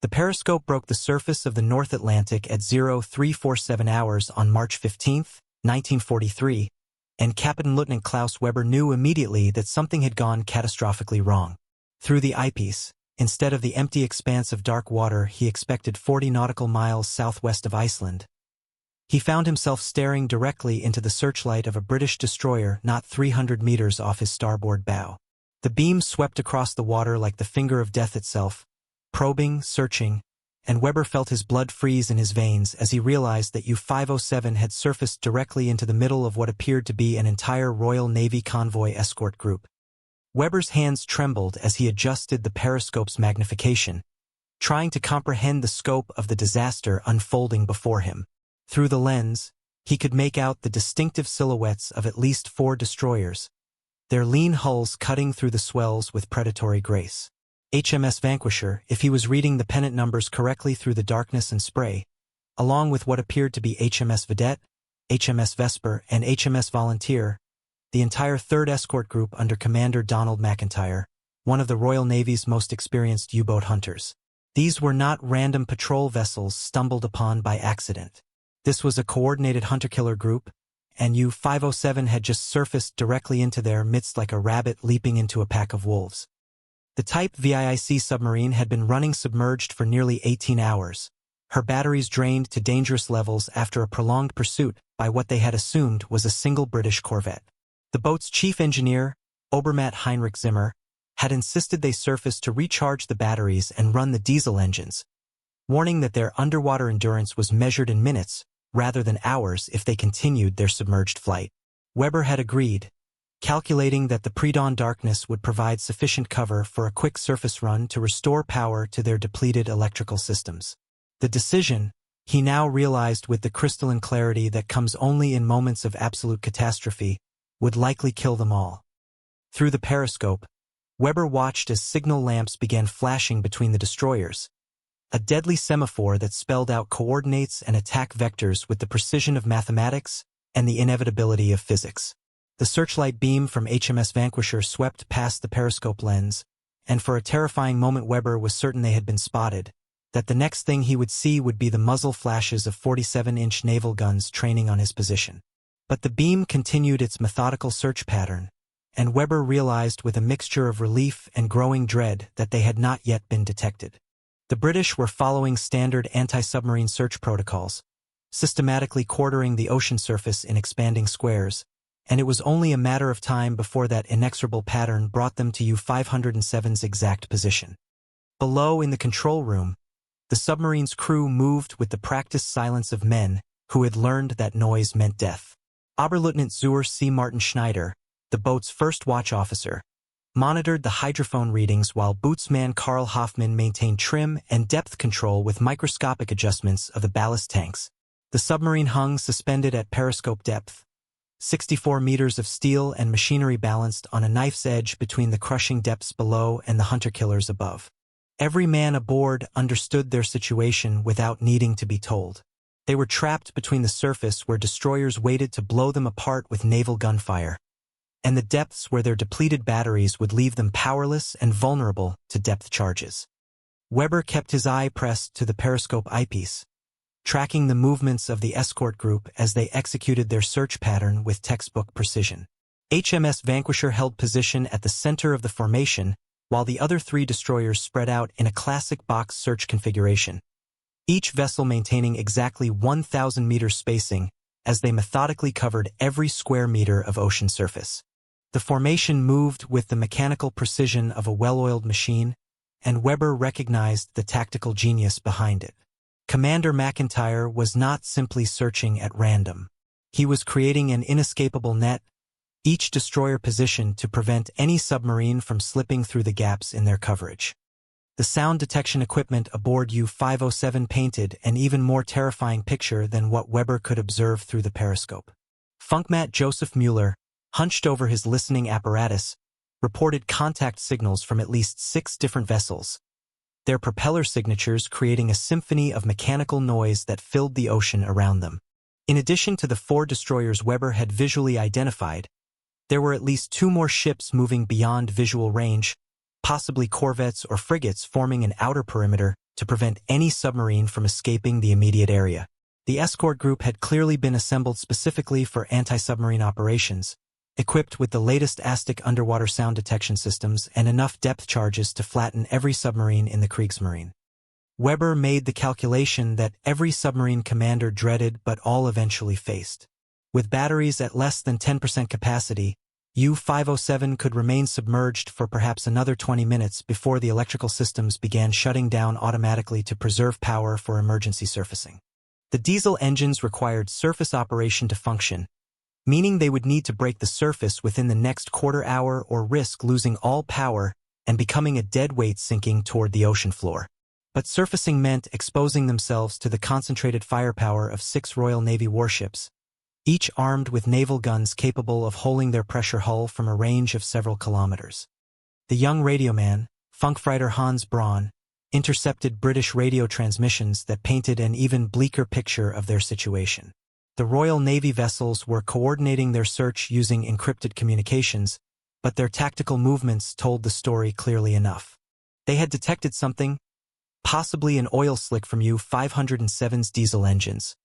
The periscope broke the surface of the North Atlantic at 0347 hours on March 15, 1943, and Kapitänleutnant Klaus Weber knew immediately that something had gone catastrophically wrong. Through the eyepiece, instead of the empty expanse of dark water he expected 40 nautical miles southwest of Iceland, he found himself staring directly into the searchlight of a British destroyer not 300 meters off his starboard bow. The beam swept across the water like the finger of death itself, probing, searching, and Weber felt his blood freeze in his veins as he realized that U-507 had surfaced directly into the middle of what appeared to be an entire Royal Navy convoy escort group. Weber's hands trembled as he adjusted the periscope's magnification, trying to comprehend the scope of the disaster unfolding before him. Through the lens, he could make out the distinctive silhouettes of at least 4 destroyers, their lean hulls cutting through the swells with predatory grace. HMS Vanquisher, if he was reading the pennant numbers correctly through the darkness and spray, along with what appeared to be HMS Vidette, HMS Vesper, and HMS Volunteer, the entire 3rd Escort Group under Commander Donald Macintyre, one of the Royal Navy's most experienced U-boat hunters. These were not random patrol vessels stumbled upon by accident. This was a coordinated hunter-killer group, and U-507 had just surfaced directly into their midst like a rabbit leaping into a pack of wolves. The Type VIIC submarine had been running submerged for nearly 18 hours, her batteries drained to dangerous levels after a prolonged pursuit by what they had assumed was a single British corvette. The boat's chief engineer, Obermatt Heinrich Zimmer, had insisted they surface to recharge the batteries and run the diesel engines, warning that their underwater endurance was measured in minutes rather than hours if they continued their submerged flight. Weber had agreed, calculating that the pre-dawn darkness would provide sufficient cover for a quick surface run to restore power to their depleted electrical systems. The decision, he now realized with the crystalline clarity that comes only in moments of absolute catastrophe, would likely kill them all. Through the periscope, Weber watched as signal lamps began flashing between the destroyers, a deadly semaphore that spelled out coordinates and attack vectors with the precision of mathematics and the inevitability of physics. The searchlight beam from HMS Vanquisher swept past the periscope lens, and for a terrifying moment Weber was certain they had been spotted, that the next thing he would see would be the muzzle flashes of 47-inch naval guns training on his position. But the beam continued its methodical search pattern, and Weber realized with a mixture of relief and growing dread that they had not yet been detected. The British were following standard anti-submarine search protocols, systematically quartering the ocean surface in expanding squares, and it was only a matter of time before that inexorable pattern brought them to U-507's exact position. Below in the control room, the submarine's crew moved with the practiced silence of men who had learned that noise meant death. Oberleutnant Zur C. Martin Schneider, the boat's first watch officer, monitored the hydrophone readings while bootsman Karl Hoffmann maintained trim and depth control with microscopic adjustments of the ballast tanks. The submarine hung suspended at periscope depth, 64 meters of steel and machinery balanced on a knife's edge between the crushing depths below and the hunter-killers above. Every man aboard understood their situation without needing to be told. They were trapped between the surface where destroyers waited to blow them apart with naval gunfire, and the depths where their depleted batteries would leave them powerless and vulnerable to depth charges. Weber kept his eye pressed to the periscope eyepiece, tracking the movements of the escort group as they executed their search pattern with textbook precision. HMS Vanquisher held position at the center of the formation, while the other 3 destroyers spread out in a classic box search configuration, each vessel maintaining exactly 1,000 meters spacing as they methodically covered every square meter of ocean surface. The formation moved with the mechanical precision of a well-oiled machine, and Weber recognized the tactical genius behind it. Commander Macintyre was not simply searching at random. He was creating an inescapable net, each destroyer positioned to prevent any submarine from slipping through the gaps in their coverage. The sound detection equipment aboard U-507 painted an even more terrifying picture than what Weber could observe through the periscope. Funkmat Joseph Mueller, hunched over his listening apparatus, reported contact signals from at least 6 different vessels, their propeller signatures creating a symphony of mechanical noise that filled the ocean around them. In addition to the 4 destroyers Weber had visually identified, there were at least 2 more ships moving beyond visual range, possibly corvettes or frigates forming an outer perimeter to prevent any submarine from escaping the immediate area. The Escort Group had clearly been assembled specifically for anti-submarine operations, equipped with the latest ASTIC underwater sound detection systems and enough depth charges to flatten every submarine in the Kriegsmarine. Weber made the calculation that every submarine commander dreaded but all eventually faced. With batteries at less than 10% capacity, U-507 could remain submerged for perhaps another 20 minutes before the electrical systems began shutting down automatically to preserve power for emergency surfacing. The diesel engines required surface operation to function, meaning they would need to break the surface within the next quarter hour or risk losing all power and becoming a dead weight sinking toward the ocean floor. But surfacing meant exposing themselves to the concentrated firepower of 6 Royal Navy warships, each armed with naval guns capable of holding their pressure hull from a range of several kilometers. The young radioman, Funkfighter Hans Braun, intercepted British radio transmissions that painted an even bleaker picture of their situation. The Royal Navy vessels were coordinating their search using encrypted communications, but their tactical movements told the story clearly enough. They had detected something, possibly an oil slick from U-507's diesel engines,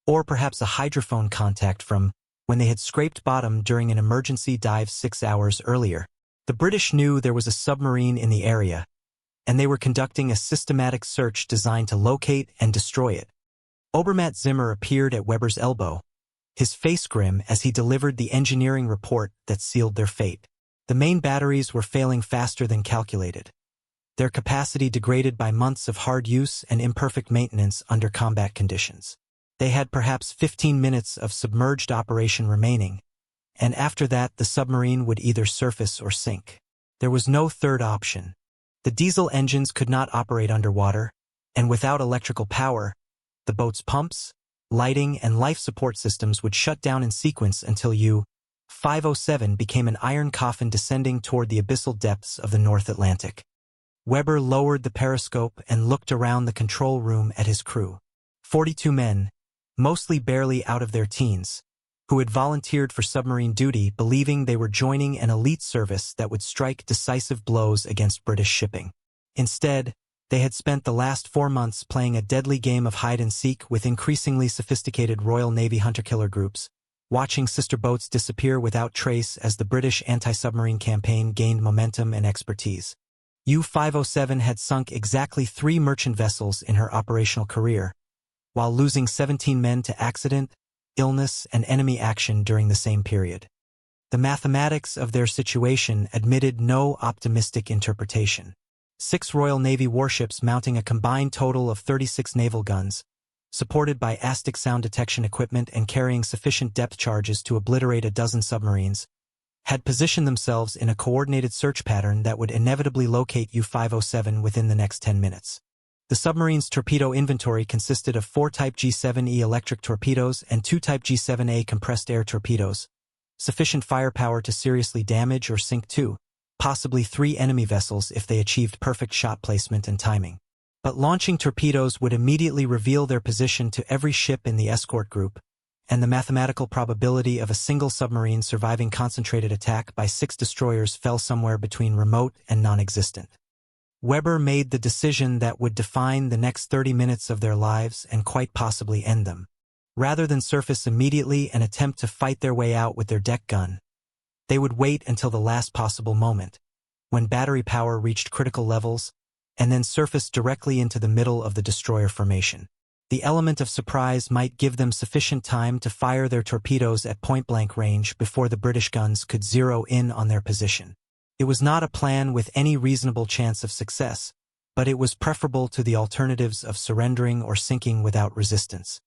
or perhaps a hydrophone contact from when they had scraped bottom during an emergency dive 6 hours earlier. The British knew there was a submarine in the area, and they were conducting a systematic search designed to locate and destroy it. Obermatt Zimmer appeared at Weber's elbow, his face grim as he delivered the engineering report that sealed their fate. The main batteries were failing faster than calculated, their capacity degraded by months of hard use and imperfect maintenance under combat conditions. They had perhaps 15 minutes of submerged operation remaining, and after that the submarine would either surface or sink. There was no third option. The diesel engines could not operate underwater, and without electrical power, the boat's pumps, lighting, and life support systems would shut down in sequence until U-507 became an iron coffin descending toward the abyssal depths of the North Atlantic. Weber lowered the periscope and looked around the control room at his crew. 42 men, mostly barely out of their teens, who had volunteered for submarine duty believing they were joining an elite service that would strike decisive blows against British shipping. Instead, they had spent the last 4 months playing a deadly game of hide-and-seek with increasingly sophisticated Royal Navy hunter-killer groups, watching sister boats disappear without trace as the British anti-submarine campaign gained momentum and expertise. U-507 had sunk exactly 3 merchant vessels in her operational career, while losing 17 men to accident, illness, and enemy action during the same period. The mathematics of their situation admitted no optimistic interpretation. 6 Royal Navy warships mounting a combined total of 36 naval guns, supported by ASTIC sound detection equipment and carrying sufficient depth charges to obliterate a dozen submarines, had positioned themselves in a coordinated search pattern that would inevitably locate U-507 within the next 10 minutes. The submarine's torpedo inventory consisted of 4 Type G7E electric torpedoes and 2 Type G7A compressed air torpedoes, sufficient firepower to seriously damage or sink 2, possibly 3 enemy vessels if they achieved perfect shot placement and timing. But launching torpedoes would immediately reveal their position to every ship in the Escort Group, and the mathematical probability of a single submarine surviving concentrated attack by 6 destroyers fell somewhere between remote and non-existent. Weber made the decision that would define the next 30 minutes of their lives and quite possibly end them. Rather than surface immediately and attempt to fight their way out with their deck gun, they would wait until the last possible moment, when battery power reached critical levels, and then surface directly into the middle of the destroyer formation. The element of surprise might give them sufficient time to fire their torpedoes at point-blank range before the British guns could zero in on their position. It was not a plan with any reasonable chance of success, but it was preferable to the alternatives of surrendering or sinking without resistance.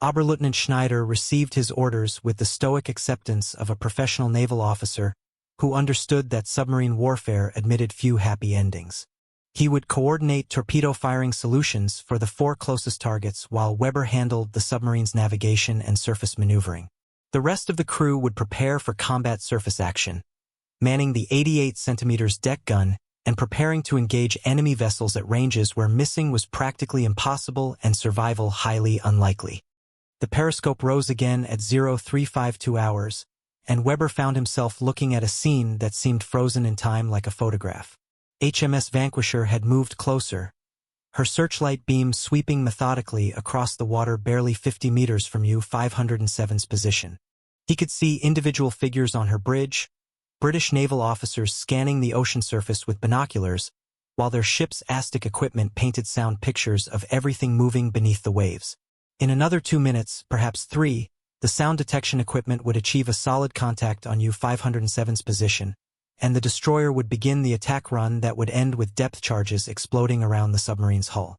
Oberleutnant Schneider received his orders with the stoic acceptance of a professional naval officer who understood that submarine warfare admitted few happy endings. He would coordinate torpedo-firing solutions for the 4 closest targets while Weber handled the submarine's navigation and surface maneuvering. The rest of the crew would prepare for combat surface action, manning the 88 centimeters deck gun and preparing to engage enemy vessels at ranges where missing was practically impossible and survival highly unlikely. The periscope rose again at 0352 hours, and Weber found himself looking at a scene that seemed frozen in time like a photograph. HMS Vanquisher had moved closer, her searchlight beam sweeping methodically across the water barely 50 meters from U-507's position. He could see individual figures on her bridge, British naval officers scanning the ocean surface with binoculars, while their ship's ASTIC equipment painted sound pictures of everything moving beneath the waves. In another 2 minutes, perhaps 3, the sound detection equipment would achieve a solid contact on U-507's position, and the destroyer would begin the attack run that would end with depth charges exploding around the submarine's hull.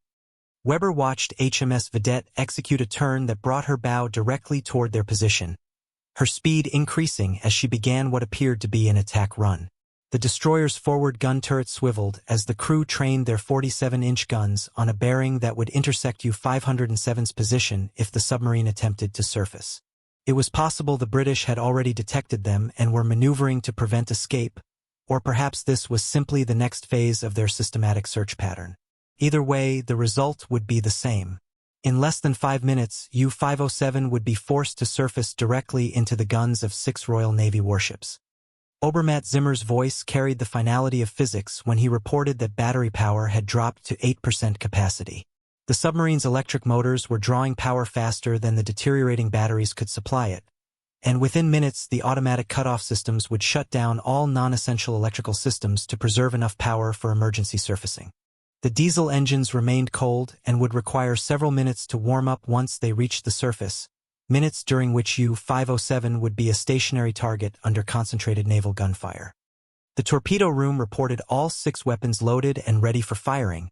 Weber watched HMS Vidette execute a turn that brought her bow directly toward their position, her speed increasing as she began what appeared to be an attack run. The destroyer's forward gun turret swiveled as the crew trained their 47-inch guns on a bearing that would intersect U-507's position if the submarine attempted to surface. It was possible the British had already detected them and were maneuvering to prevent escape, or perhaps this was simply the next phase of their systematic search pattern. Either way, the result would be the same. In less than 5 minutes, U-507 would be forced to surface directly into the guns of 6 Royal Navy warships. Obermatt Zimmer's voice carried the finality of physics when he reported that battery power had dropped to 8% capacity. The submarine's electric motors were drawing power faster than the deteriorating batteries could supply it, and within minutes the automatic cutoff systems would shut down all non-essential electrical systems to preserve enough power for emergency surfacing. The diesel engines remained cold and would require several minutes to warm up once they reached the surface, minutes during which U-507 would be a stationary target under concentrated naval gunfire. The torpedo room reported all 6 weapons loaded and ready for firing,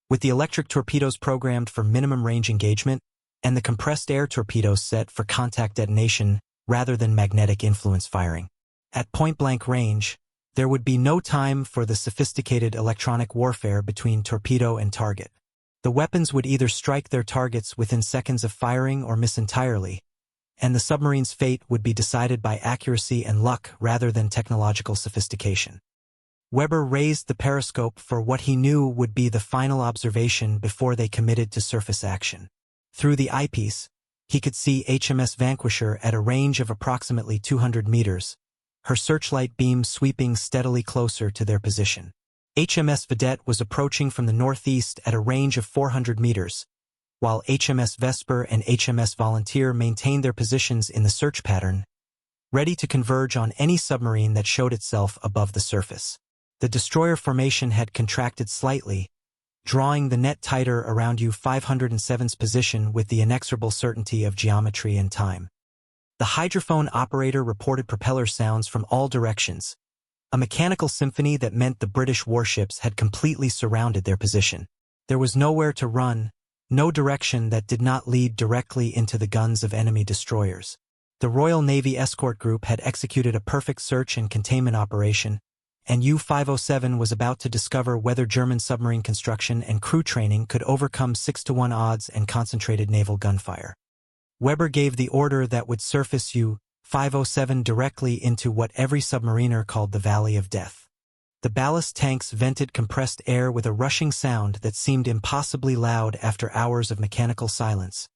with the electric torpedoes programmed for minimum range engagement and the compressed air torpedoes set for contact detonation rather than magnetic influence firing. At point-blank range, there would be no time for the sophisticated electronic warfare between torpedo and target. The weapons would either strike their targets within seconds of firing or miss entirely, and the submarine's fate would be decided by accuracy and luck rather than technological sophistication. Weber raised the periscope for what he knew would be the final observation before they committed to surface action. Through the eyepiece, he could see HMS Vanquisher at a range of approximately 200 meters, her searchlight beam sweeping steadily closer to their position. HMS Vidette was approaching from the northeast at a range of 400 meters, while HMS Vesper and HMS Volunteer maintained their positions in the search pattern, ready to converge on any submarine that showed itself above the surface. The destroyer formation had contracted slightly, drawing the net tighter around U-507's position with the inexorable certainty of geometry and time. The hydrophone operator reported propeller sounds from all directions, a mechanical symphony that meant the British warships had completely surrounded their position. There was nowhere to run, no direction that did not lead directly into the guns of enemy destroyers. The Royal Navy Escort Group had executed a perfect search and containment operation, and U-507 was about to discover whether German submarine construction and crew training could overcome 6-to-1 odds and concentrated naval gunfire. Weber gave the order that would surface U-507 directly into what every submariner called the Valley of Death. The ballast tanks vented compressed air with a rushing sound that seemed impossibly loud after hours of mechanical silence,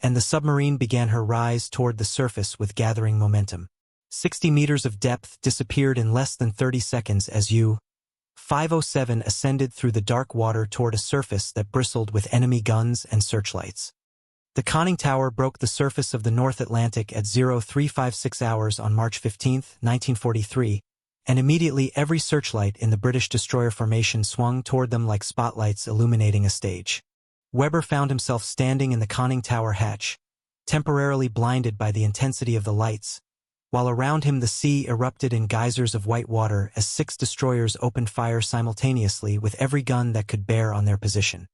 and the submarine began her rise toward the surface with gathering momentum. 60 meters of depth disappeared in less than 30 seconds as U-507 ascended through the dark water toward a surface that bristled with enemy guns and searchlights. The conning tower broke the surface of the North Atlantic at 0356 hours on March 15, 1943, and immediately every searchlight in the British destroyer formation swung toward them like spotlights illuminating a stage. Weber found himself standing in the conning tower hatch, temporarily blinded by the intensity of the lights, while around him the sea erupted in geysers of white water as 6 destroyers opened fire simultaneously with every gun that could bear on their position.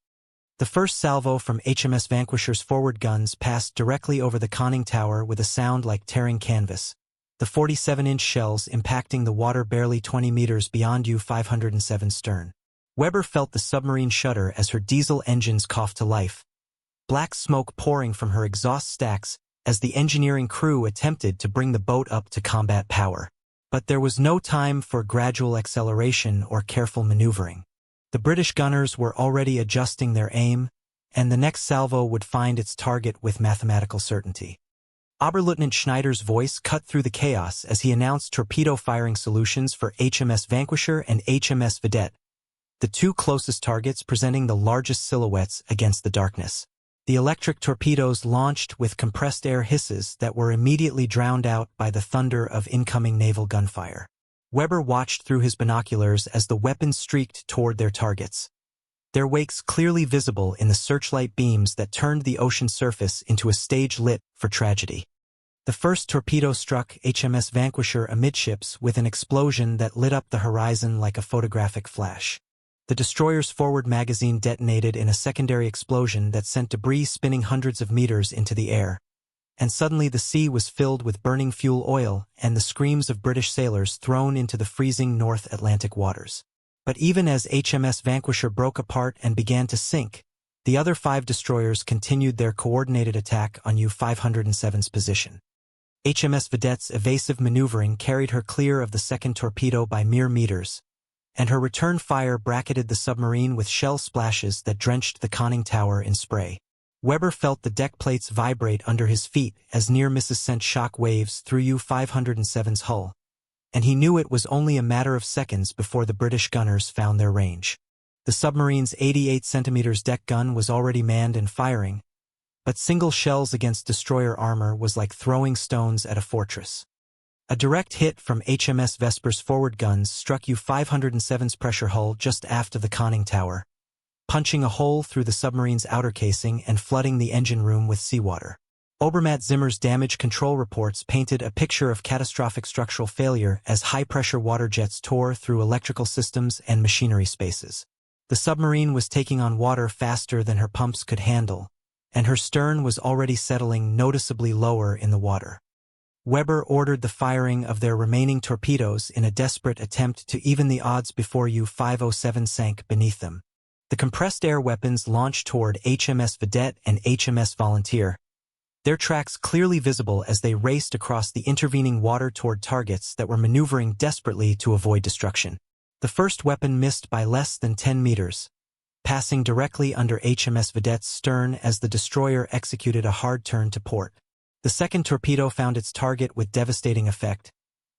The first salvo from HMS Vanquisher's forward guns passed directly over the conning tower with a sound like tearing canvas, the 47-inch shells impacting the water barely 20 meters beyond U-507's stern. Weber felt the submarine shudder as her diesel engines coughed to life, black smoke pouring from her exhaust stacks as the engineering crew attempted to bring the boat up to combat power. But there was no time for gradual acceleration or careful maneuvering. The British gunners were already adjusting their aim, and the next salvo would find its target with mathematical certainty. Oberleutnant Schneider's voice cut through the chaos as he announced torpedo firing solutions for HMS Vanquisher and HMS Vidette, the two closest targets presenting the largest silhouettes against the darkness. The electric torpedoes launched with compressed air hisses that were immediately drowned out by the thunder of incoming naval gunfire. Weber watched through his binoculars as the weapons streaked toward their targets, their wakes clearly visible in the searchlight beams that turned the ocean surface into a stage lit for tragedy. The first torpedo struck HMS Vanquisher amidships with an explosion that lit up the horizon like a photographic flash. The destroyer's forward magazine detonated in a secondary explosion that sent debris spinning hundreds of meters into the air. And suddenly the sea was filled with burning fuel oil and the screams of British sailors thrown into the freezing North Atlantic waters. But even as HMS Vanquisher broke apart and began to sink, the other 5 destroyers continued their coordinated attack on U-507's position. HMS Vidette's evasive maneuvering carried her clear of the second torpedo by mere meters, and her return fire bracketed the submarine with shell splashes that drenched the conning tower in spray. Weber felt the deck plates vibrate under his feet as near misses sent shock waves through U-507's hull, and he knew it was only a matter of seconds before the British gunners found their range. The submarine's 88 centimeters deck gun was already manned and firing, but single shells against destroyer armor was like throwing stones at a fortress. A direct hit from HMS Vesper's forward guns struck U-507's pressure hull just aft of the conning tower, punching a hole through the submarine's outer casing and flooding the engine room with seawater. Obermatt Zimmer's damage control reports painted a picture of catastrophic structural failure as high-pressure water jets tore through electrical systems and machinery spaces. The submarine was taking on water faster than her pumps could handle, and her stern was already settling noticeably lower in the water. Weber ordered the firing of their remaining torpedoes in a desperate attempt to even the odds before U-507 sank beneath them. The compressed air weapons launched toward HMS Vidette and HMS Volunteer, their tracks clearly visible as they raced across the intervening water toward targets that were maneuvering desperately to avoid destruction. The first weapon missed by less than 10 meters, passing directly under HMS Vidette's stern as the destroyer executed a hard turn to port. The second torpedo found its target with devastating effect,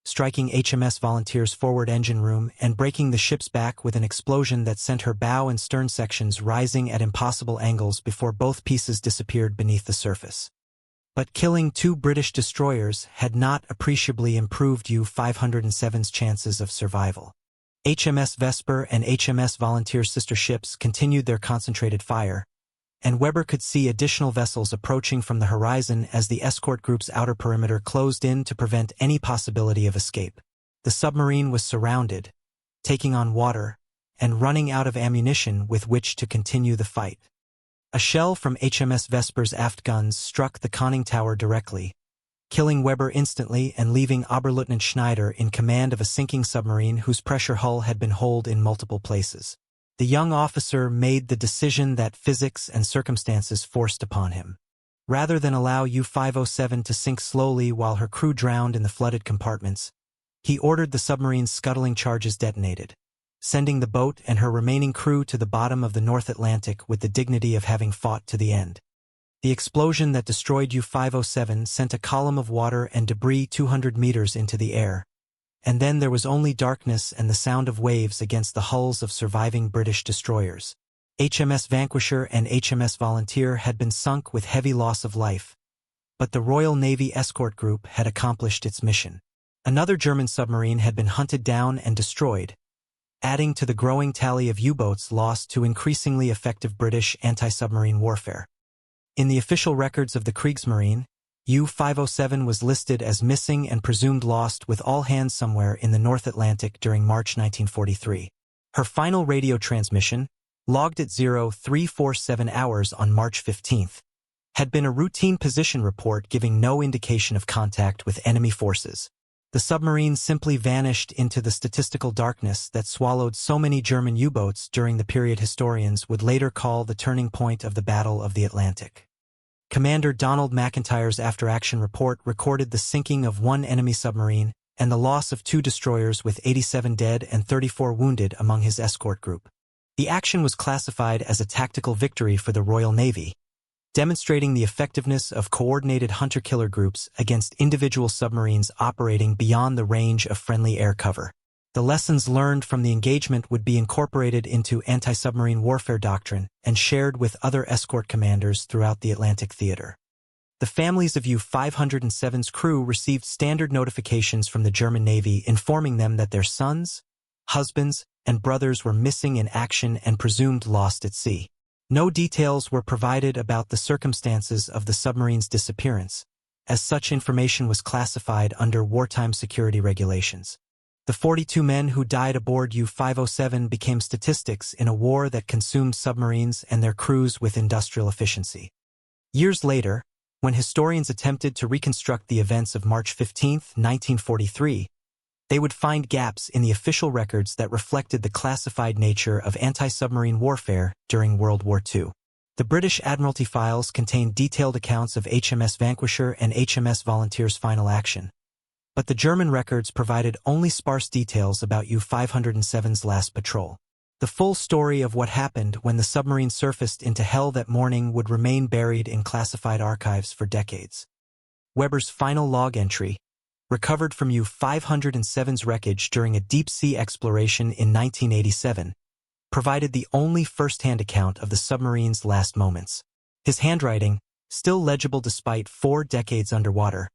striking HMS Volunteer's forward engine room and breaking the ship's back with an explosion that sent her bow and stern sections rising at impossible angles before both pieces disappeared beneath the surface. But killing 2 British destroyers had not appreciably improved U-507's chances of survival. HMS Vesper and HMS Volunteer's sister ships continued their concentrated fire, and Weber could see additional vessels approaching from the horizon as the Escort Group's outer perimeter closed in to prevent any possibility of escape. The submarine was surrounded, taking on water, and running out of ammunition with which to continue the fight. A shell from HMS Vesper's aft guns struck the conning tower directly, killing Weber instantly and leaving Oberleutnant Schneider in command of a sinking submarine whose pressure hull had been holed in multiple places. The young officer made the decision that physics and circumstances forced upon him. Rather than allow U-507 to sink slowly while her crew drowned in the flooded compartments, he ordered the submarine's scuttling charges detonated, sending the boat and her remaining crew to the bottom of the North Atlantic with the dignity of having fought to the end. The explosion that destroyed U-507 sent a column of water and debris 200 meters into the air, and then there was only darkness and the sound of waves against the hulls of surviving British destroyers. HMS Vanquisher and HMS Volunteer had been sunk with heavy loss of life, but the Royal Navy Escort Group had accomplished its mission. Another German submarine had been hunted down and destroyed, adding to the growing tally of U-boats lost to increasingly effective British anti-submarine warfare. In the official records of the Kriegsmarine, U-507 was listed as missing and presumed lost with all hands somewhere in the North Atlantic during March 1943. Her final radio transmission, logged at 0347 hours on March 15, had been a routine position report giving no indication of contact with enemy forces. The submarine simply vanished into the statistical darkness that swallowed so many German U-boats during the period historians would later call the turning point of the Battle of the Atlantic. Commander Donald Macintyre's after-action report recorded the sinking of 1 enemy submarine and the loss of 2 destroyers with 87 dead and 34 wounded among his escort group. The action was classified as a tactical victory for the Royal Navy, demonstrating the effectiveness of coordinated hunter-killer groups against individual submarines operating beyond the range of friendly air cover. The lessons learned from the engagement would be incorporated into anti-submarine warfare doctrine and shared with other escort commanders throughout the Atlantic theater. The families of U-507's crew received standard notifications from the German Navy informing them that their sons, husbands, and brothers were missing in action and presumed lost at sea. No details were provided about the circumstances of the submarine's disappearance, as such information was classified under wartime security regulations. The 42 men who died aboard U-507 became statistics in a war that consumed submarines and their crews with industrial efficiency. Years later, when historians attempted to reconstruct the events of March 15, 1943, they would find gaps in the official records that reflected the classified nature of anti-submarine warfare during World War II. The British Admiralty files contain detailed accounts of HMS Vanquisher and HMS Volunteer's final action, but the German records provided only sparse details about U-507's last patrol. The full story of what happened when the submarine surfaced into hell that morning would remain buried in classified archives for decades. Weber's final log entry, recovered from U-507's wreckage during a deep-sea exploration in 1987, provided the only first-hand account of the submarine's last moments. His handwriting, still legible despite 4 decades underwater,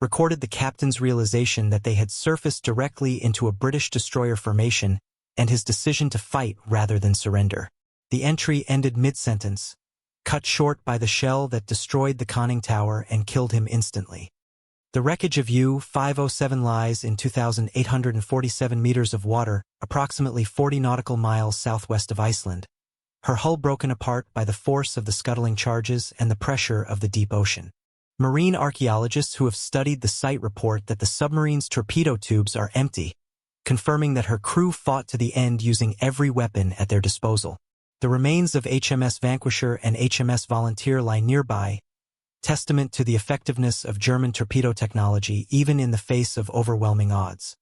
recorded the captain's realization that they had surfaced directly into a British destroyer formation and his decision to fight rather than surrender. The entry ended mid-sentence, cut short by the shell that destroyed the conning tower and killed him instantly. The wreckage of U-507 lies in 2,847 meters of water, approximately 40 nautical miles southwest of Iceland, her hull broken apart by the force of the scuttling charges and the pressure of the deep ocean. Marine archaeologists who have studied the site report that the submarine's torpedo tubes are empty, confirming that her crew fought to the end using every weapon at their disposal. The remains of HMS Vanquisher and HMS Volunteer lie nearby, testament to the effectiveness of German torpedo technology even in the face of overwhelming odds.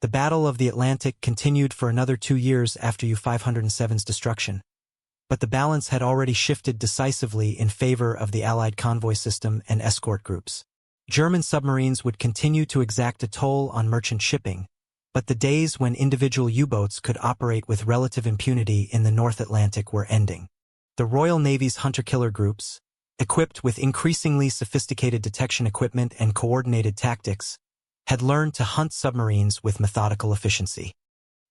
The Battle of the Atlantic continued for another 2 years after U-507's destruction, but the balance had already shifted decisively in favor of the Allied convoy system and escort groups. German submarines would continue to exact a toll on merchant shipping, but the days when individual U-boats could operate with relative impunity in the North Atlantic were ending. The Royal Navy's hunter-killer groups, equipped with increasingly sophisticated detection equipment and coordinated tactics, had learned to hunt submarines with methodical efficiency.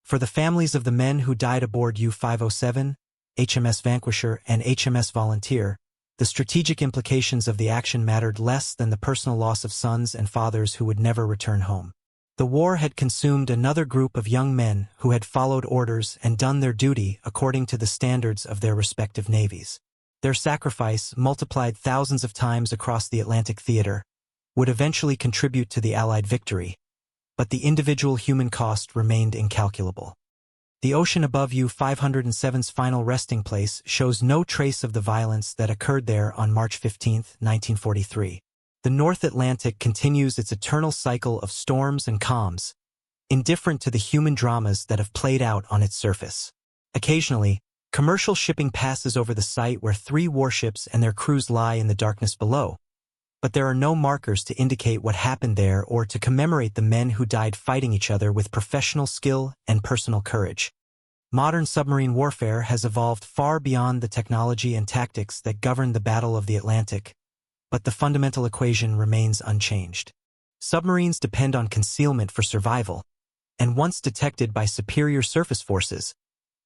For the families of the men who died aboard U-507, HMS Vanquisher, and HMS Volunteer, the strategic implications of the action mattered less than the personal loss of sons and fathers who would never return home. The war had consumed another group of young men who had followed orders and done their duty according to the standards of their respective navies. Their sacrifice, multiplied thousands of times across the Atlantic theater, would eventually contribute to the Allied victory, but the individual human cost remained incalculable. The ocean above U-507's final resting place shows no trace of the violence that occurred there on March 15, 1943. The North Atlantic continues its eternal cycle of storms and calms, indifferent to the human dramas that have played out on its surface. Occasionally, commercial shipping passes over the site where 3 warships and their crews lie in the darkness below, but there are no markers to indicate what happened there or to commemorate the men who died fighting each other with professional skill and personal courage. Modern submarine warfare has evolved far beyond the technology and tactics that governed the Battle of the Atlantic, but the fundamental equation remains unchanged. Submarines depend on concealment for survival, and once detected by superior surface forces,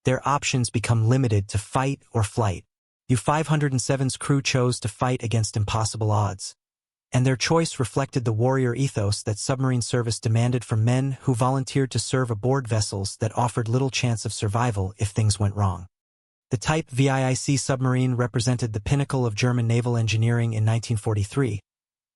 their options become limited to fight or flight. U-507's crew chose to fight against impossible odds, and their choice reflected the warrior ethos that submarine service demanded from men who volunteered to serve aboard vessels that offered little chance of survival if things went wrong. The Type VIIC submarine represented the pinnacle of German naval engineering in 1943,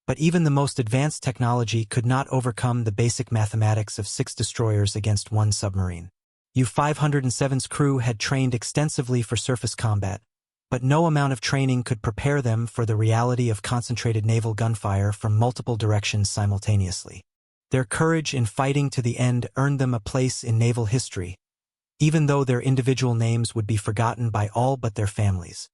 but even the most advanced technology could not overcome the basic mathematics of 6 destroyers against 1 submarine. U-507's crew had trained extensively for surface combat, but no amount of training could prepare them for the reality of concentrated naval gunfire from multiple directions simultaneously. Their courage in fighting to the end earned them a place in naval history, even though their individual names would be forgotten by all but their families.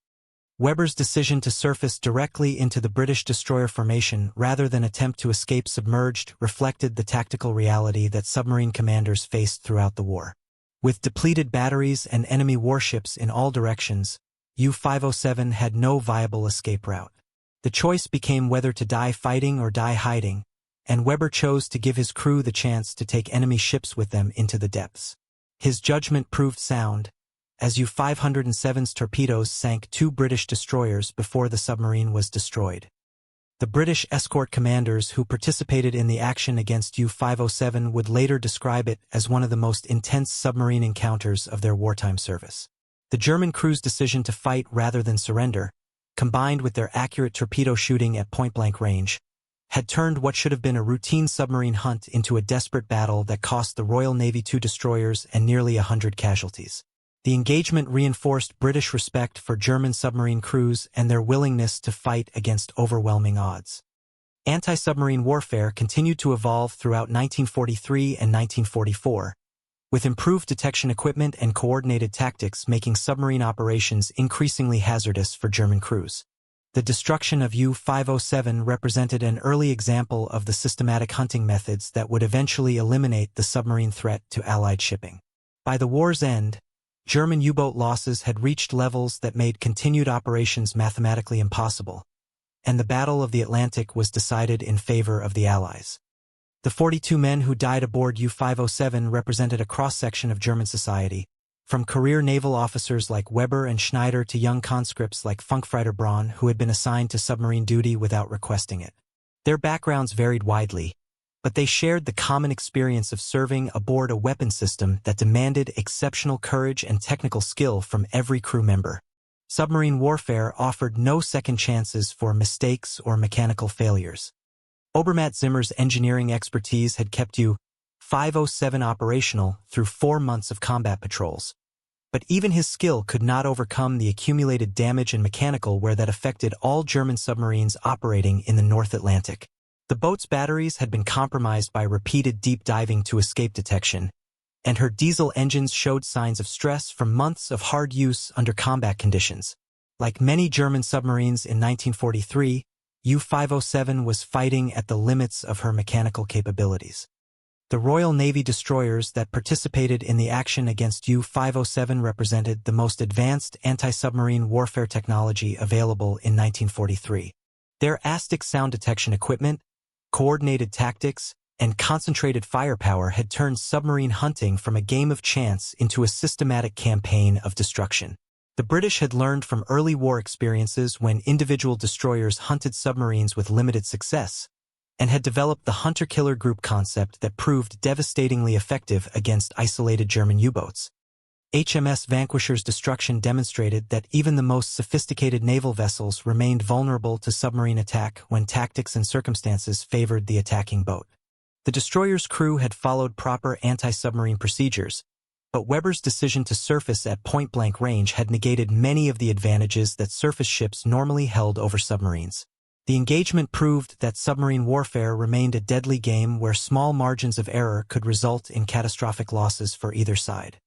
Weber's decision to surface directly into the British destroyer formation rather than attempt to escape submerged reflected the tactical reality that submarine commanders faced throughout the war. With depleted batteries and enemy warships in all directions, U-507 had no viable escape route. The choice became whether to die fighting or die hiding, and Weber chose to give his crew the chance to take enemy ships with them into the depths. His judgment proved sound, as U-507's torpedoes sank 2 British destroyers before the submarine was destroyed. The British escort commanders who participated in the action against U-507 would later describe it as one of the most intense submarine encounters of their wartime service. The German crew's decision to fight rather than surrender, combined with their accurate torpedo shooting at point-blank range, had turned what should have been a routine submarine hunt into a desperate battle that cost the Royal Navy 2 destroyers and nearly 100 casualties. The engagement reinforced British respect for German submarine crews and their willingness to fight against overwhelming odds. Anti-submarine warfare continued to evolve throughout 1943 and 1944, with improved detection equipment and coordinated tactics making submarine operations increasingly hazardous for German crews. The destruction of U-507 represented an early example of the systematic hunting methods that would eventually eliminate the submarine threat to Allied shipping. By the war's end, German U-boat losses had reached levels that made continued operations mathematically impossible, and the Battle of the Atlantic was decided in favor of the Allies. The 42 men who died aboard U-507 represented a cross-section of German society, from career naval officers like Weber and Schneider to young conscripts like Funkfreiter Braun who had been assigned to submarine duty without requesting it. Their backgrounds varied widely, but they shared the common experience of serving aboard a weapon system that demanded exceptional courage and technical skill from every crew member. Submarine warfare offered no second chances for mistakes or mechanical failures. Obermatt Zimmer's engineering expertise had kept U-507 operational through 4 months of combat patrols. But even his skill could not overcome the accumulated damage and mechanical wear that affected all German submarines operating in the North Atlantic. The boat's batteries had been compromised by repeated deep diving to escape detection, and her diesel engines showed signs of stress from months of hard use under combat conditions. Like many German submarines in 1943, U-507 was fighting at the limits of her mechanical capabilities. The Royal Navy destroyers that participated in the action against U-507 represented the most advanced anti-submarine warfare technology available in 1943. Their ASTIC sound detection equipment, coordinated tactics, and concentrated firepower had turned submarine hunting from a game of chance into a systematic campaign of destruction. The British had learned from early war experiences when individual destroyers hunted submarines with limited success, and had developed the hunter-killer group concept that proved devastatingly effective against isolated German U-boats. HMS Vanquisher's destruction demonstrated that even the most sophisticated naval vessels remained vulnerable to submarine attack when tactics and circumstances favored the attacking boat. The destroyer's crew had followed proper anti-submarine procedures, but Weber's decision to surface at point-blank range had negated many of the advantages that surface ships normally held over submarines. The engagement proved that submarine warfare remained a deadly game where small margins of error could result in catastrophic losses for either side.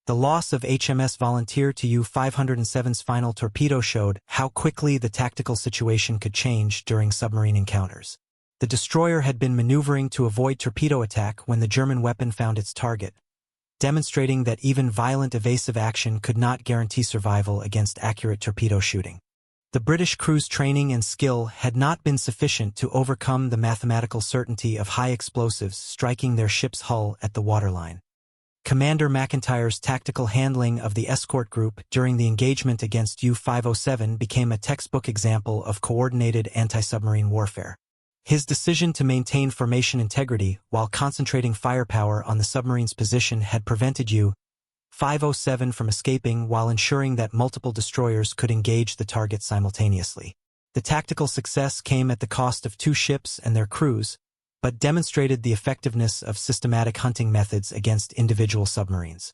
The loss of HMS Volunteer to U-507's final torpedo showed how quickly the tactical situation could change during submarine encounters. The destroyer had been maneuvering to avoid torpedo attack when the German weapon found its target, demonstrating that even violent evasive action could not guarantee survival against accurate torpedo shooting. The British crew's training and skill had not been sufficient to overcome the mathematical certainty of high explosives striking their ship's hull at the waterline. Commander Macintyre's tactical handling of the Escort Group during the engagement against U-507 became a textbook example of coordinated anti-submarine warfare. His decision to maintain formation integrity while concentrating firepower on the submarine's position had prevented U-507 from escaping while ensuring that multiple destroyers could engage the target simultaneously. The tactical success came at the cost of 2 ships and their crews, but demonstrated the effectiveness of systematic hunting methods against individual submarines.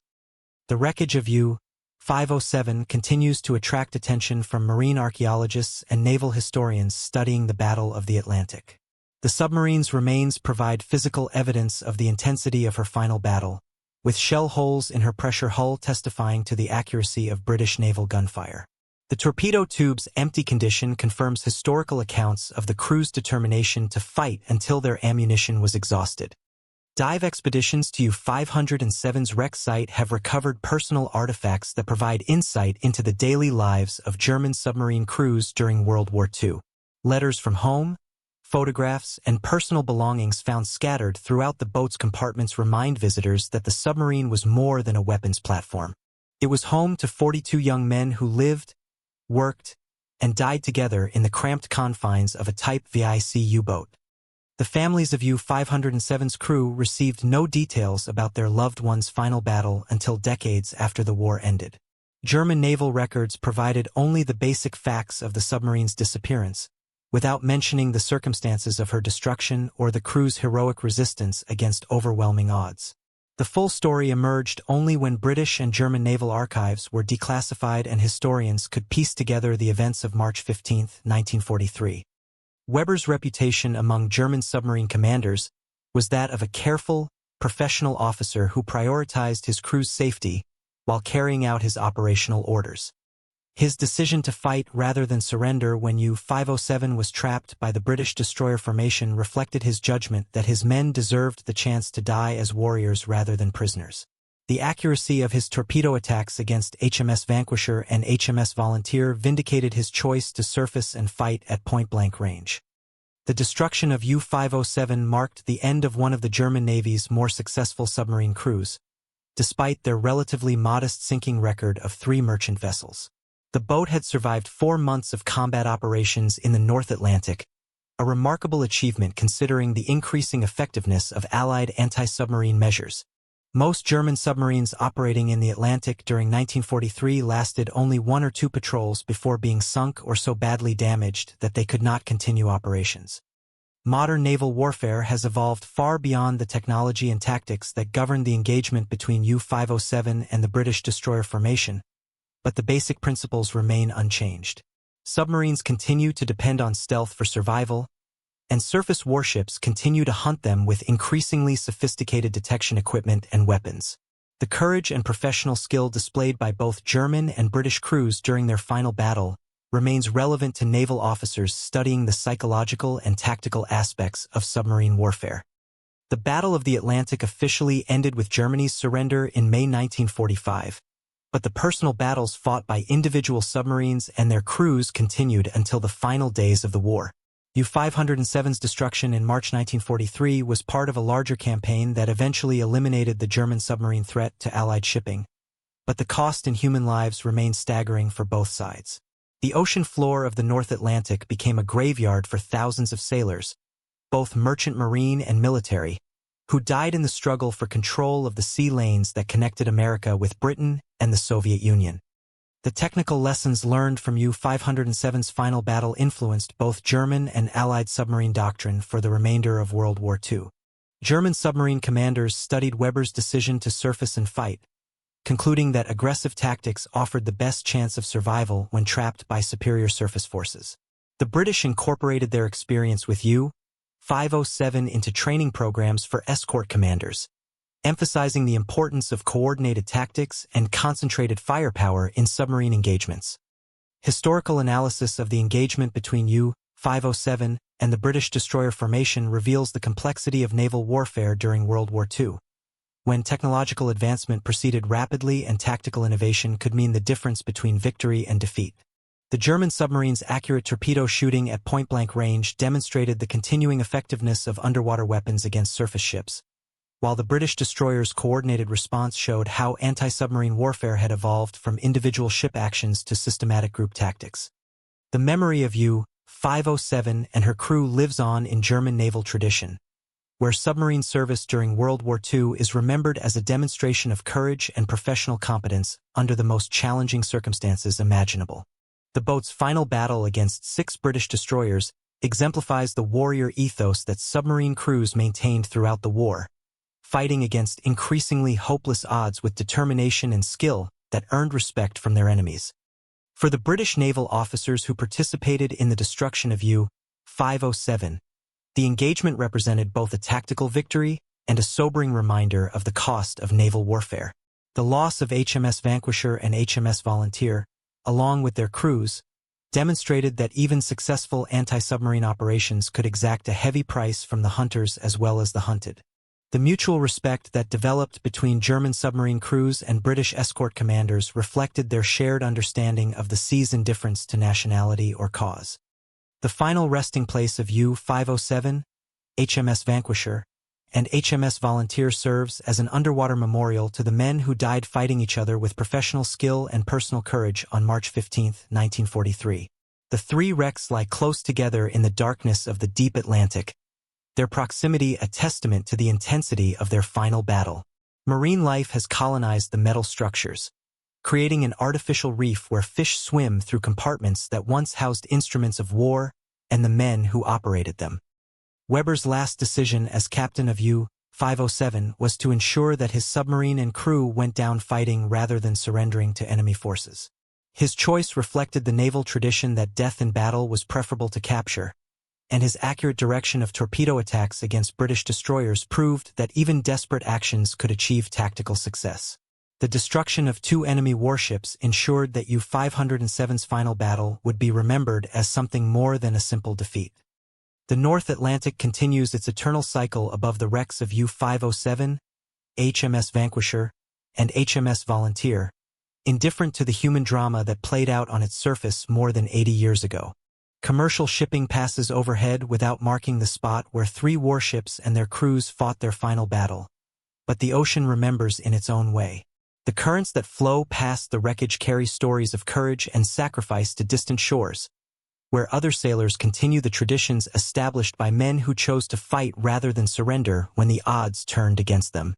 The wreckage of U-507 continues to attract attention from marine archaeologists and naval historians studying the Battle of the Atlantic. The submarine's remains provide physical evidence of the intensity of her final battle, with shell holes in her pressure hull testifying to the accuracy of British naval gunfire. The torpedo tube's empty condition confirms historical accounts of the crew's determination to fight until their ammunition was exhausted. Dive expeditions to U-507's wreck site have recovered personal artifacts that provide insight into the daily lives of German submarine crews during World War II. Letters from home, photographs, and personal belongings found scattered throughout the boat's compartments remind visitors that the submarine was more than a weapons platform. It was home to 42 young men who lived, worked, and died together in the cramped confines of a Type VIC U-boat. The families of U-507's crew received no details about their loved one's final battle until decades after the war ended. German naval records provided only the basic facts of the submarine's disappearance, without mentioning the circumstances of her destruction or the crew's heroic resistance against overwhelming odds. The full story emerged only when British and German naval archives were declassified and historians could piece together the events of March 15, 1943. Weber's reputation among German submarine commanders was that of a careful, professional officer who prioritized his crew's safety while carrying out his operational orders. His decision to fight rather than surrender when U-507 was trapped by the British destroyer formation reflected his judgment that his men deserved the chance to die as warriors rather than prisoners. The accuracy of his torpedo attacks against HMS Vanquisher and HMS Volunteer vindicated his choice to surface and fight at point-blank range. The destruction of U-507 marked the end of one of the German Navy's more successful submarine crews, despite their relatively modest sinking record of 3 merchant vessels. The boat had survived 4 months of combat operations in the North Atlantic, a remarkable achievement considering the increasing effectiveness of Allied anti-submarine measures. Most German submarines operating in the Atlantic during 1943 lasted only 1 or 2 patrols before being sunk or so badly damaged that they could not continue operations. Modern naval warfare has evolved far beyond the technology and tactics that governed the engagement between U-507 and the British destroyer formation, but the basic principles remain unchanged. Submarines continue to depend on stealth for survival, and surface warships continue to hunt them with increasingly sophisticated detection equipment and weapons. The courage and professional skill displayed by both German and British crews during their final battle remains relevant to naval officers studying the psychological and tactical aspects of submarine warfare. The Battle of the Atlantic officially ended with Germany's surrender in May 1945, but the personal battles fought by individual submarines and their crews continued until the final days of the war. U-507's destruction in March 1943 was part of a larger campaign that eventually eliminated the German submarine threat to Allied shipping, but the cost in human lives remained staggering for both sides. The ocean floor of the North Atlantic became a graveyard for thousands of sailors, both merchant marine and military, who died in the struggle for control of the sea lanes that connected America with Britain and the Soviet Union. The technical lessons learned from U-507's final battle influenced both German and Allied submarine doctrine for the remainder of World War II. German submarine commanders studied Weber's decision to surface and fight, concluding that aggressive tactics offered the best chance of survival when trapped by superior surface forces. The British incorporated their experience with U-507 into training programs for escort commanders, emphasizing the importance of coordinated tactics and concentrated firepower in submarine engagements. Historical analysis of the engagement between U-507 and the British destroyer formation reveals the complexity of naval warfare during World War II, when technological advancement proceeded rapidly and tactical innovation could mean the difference between victory and defeat. The German submarine's accurate torpedo shooting at point-blank range demonstrated the continuing effectiveness of underwater weapons against surface ships, while the British destroyer's coordinated response showed how anti-submarine warfare had evolved from individual ship actions to systematic group tactics. The memory of U-507 and her crew lives on in German naval tradition, where submarine service during World War II is remembered as a demonstration of courage and professional competence under the most challenging circumstances imaginable. The boat's final battle against 6 British destroyers exemplifies the warrior ethos that submarine crews maintained throughout the war, fighting against increasingly hopeless odds with determination and skill that earned respect from their enemies. For the British naval officers who participated in the destruction of U-507, the engagement represented both a tactical victory and a sobering reminder of the cost of naval warfare. The loss of HMS Vanquisher and HMS Volunteer along with their crews, demonstrated that even successful anti-submarine operations could exact a heavy price from the hunters as well as the hunted. The mutual respect that developed between German submarine crews and British escort commanders reflected their shared understanding of the sea's indifference to nationality or cause. The final resting place of U-507, HMS Vanquisher, and HMS Volunteer serves as an underwater memorial to the men who died fighting each other with professional skill and personal courage on March 15, 1943. The three wrecks lie close together in the darkness of the deep Atlantic, their proximity a testament to the intensity of their final battle. Marine life has colonized the metal structures, creating an artificial reef where fish swim through compartments that once housed instruments of war and the men who operated them. Weber's last decision as captain of U-507 was to ensure that his submarine and crew went down fighting rather than surrendering to enemy forces. His choice reflected the naval tradition that death in battle was preferable to capture, and his accurate direction of torpedo attacks against British destroyers proved that even desperate actions could achieve tactical success. The destruction of 2 enemy warships ensured that U-507's final battle would be remembered as something more than a simple defeat. The North Atlantic continues its eternal cycle above the wrecks of U-507, HMS Vanquisher, and HMS Volunteer, indifferent to the human drama that played out on its surface more than 80 years ago. Commercial shipping passes overhead without marking the spot where 3 warships and their crews fought their final battle. But the ocean remembers in its own way. The currents that flow past the wreckage carry stories of courage and sacrifice to distant shores, where other sailors continue the traditions established by men who chose to fight rather than surrender when the odds turned against them.